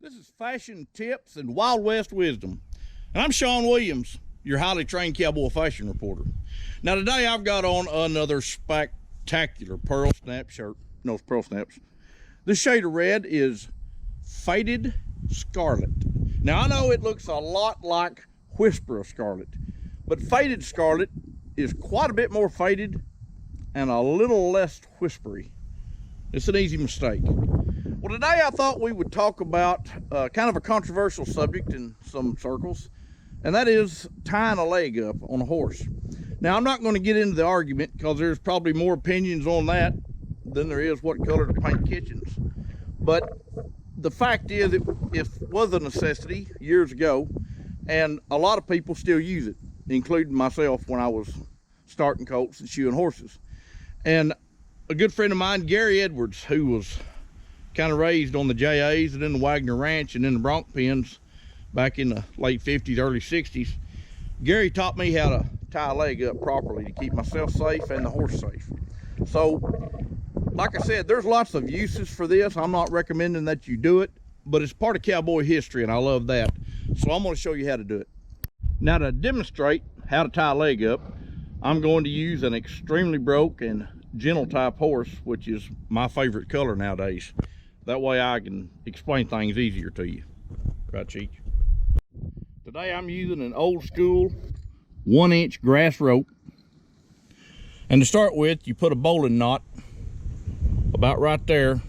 This is Fashion Tips and Wild West Wisdom. And I'm Shawn Williams, your highly trained cowboy fashion reporter. Now today I've got on another spectacular pearl snap shirt. No, it's pearl snaps. This shade of red is Faded Scarlet. Now I know it looks a lot like Whisper of Scarlet, but Faded Scarlet is quite a bit more faded and a little less whispery. It's an easy mistake. Well, today I thought we would talk about kind of a controversial subject in some circles, and that is tying a leg up on a horse. Now, I'm not going to get into the argument because there's probably more opinions on that than there is what color to paint kitchens. But the fact is, it was a necessity years ago, and a lot of people still use it, including myself when I was starting colts and shoeing horses. And a good friend of mine, Gary Edwards, who was kind of raised on the JAs and in the Wagner Ranch and in the bronc pens back in the late 50s, early 60s. Gary taught me how to tie a leg up properly to keep myself safe and the horse safe. So, like I said, there's lots of uses for this. I'm not recommending that you do it, but it's part of cowboy history and I love that. So I'm going to show you how to do it. Now, to demonstrate how to tie a leg up, I'm going to use an extremely broke and gentle type horse, which is my favorite color nowadays. That way I can explain things easier to you. Right, Cheech? Today I'm using an old school 1-inch grass rope. And to start with, you put a bowline knot about right there,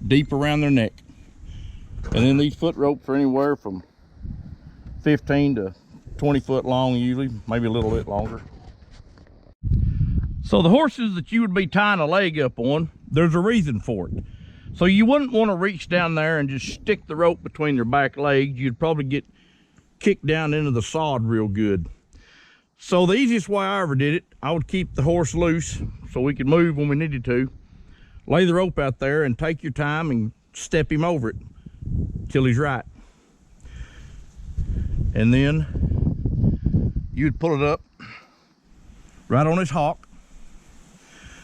deep around their neck. And then these foot ropes are anywhere from 15 to 20 foot long usually, maybe a little bit longer. So the horses that you would be tying a leg up on, there's a reason for it. So you wouldn't want to reach down there and just stick the rope between their back legs. You'd probably get kicked down into the sod real good. So the easiest way I ever did it, I would keep the horse loose so we could move when we needed to. Lay the rope out there and take your time and step him over it till he's right. And then you'd pull it up right on his hock.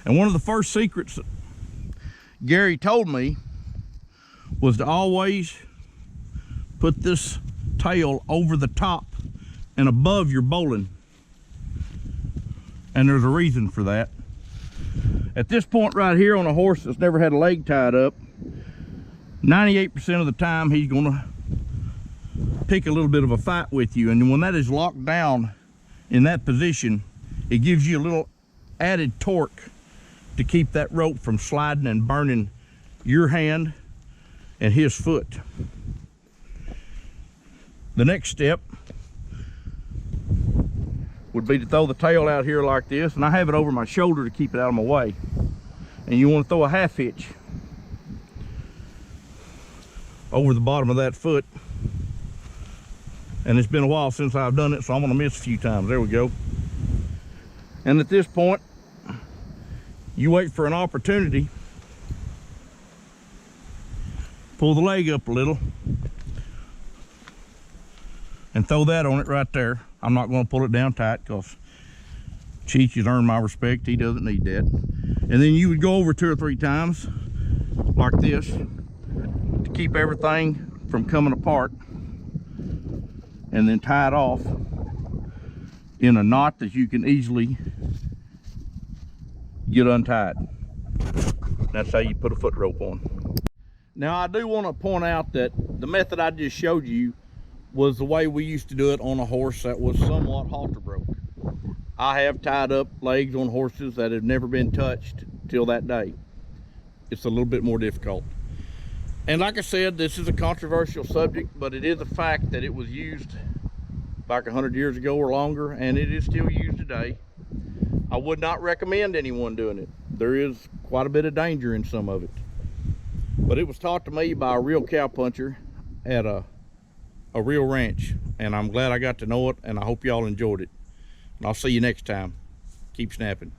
And one of the first secrets that Gary told me was to always put this tail over the top and above your bowline. And there's a reason for that. At this point right here on a horse that's never had a leg tied up, 98% of the time he's gonna pick a little bit of a fight with you. And when that is locked down in that position, it gives you a little added torque to keep that rope from sliding and burning your hand and his foot. The next step would be to throw the tail out here like this, and I have it over my shoulder to keep it out of my way. And you want to throw a half hitch over the bottom of that foot. And it's been a while since I've done it, so I'm going to miss a few times. There we go. And at this point, you wait for an opportunity, pull the leg up a little, and throw that on it right there. I'm not going to pull it down tight because Cheech has earned my respect. He doesn't need that. And then you would go over 2 or 3 times like this to keep everything from coming apart, and then tie it off in a knot that you can easily get untied. That's how you put a foot rope on. Now I do want to point out that the method I just showed you was the way we used to do it on a horse that was somewhat halter broke. I have tied up legs on horses that have never been touched till that day. It's a little bit more difficult. And like I said, this is a controversial subject, but it is a fact that it was used back 100 years ago or longer, and it is still used today. I would not recommend anyone doing it. There is quite a bit of danger in some of it. But it was taught to me by a real cowpuncher at a real ranch. And I'm glad I got to know it, and I hope y'all enjoyed it. And I'll see you next time. Keep snapping.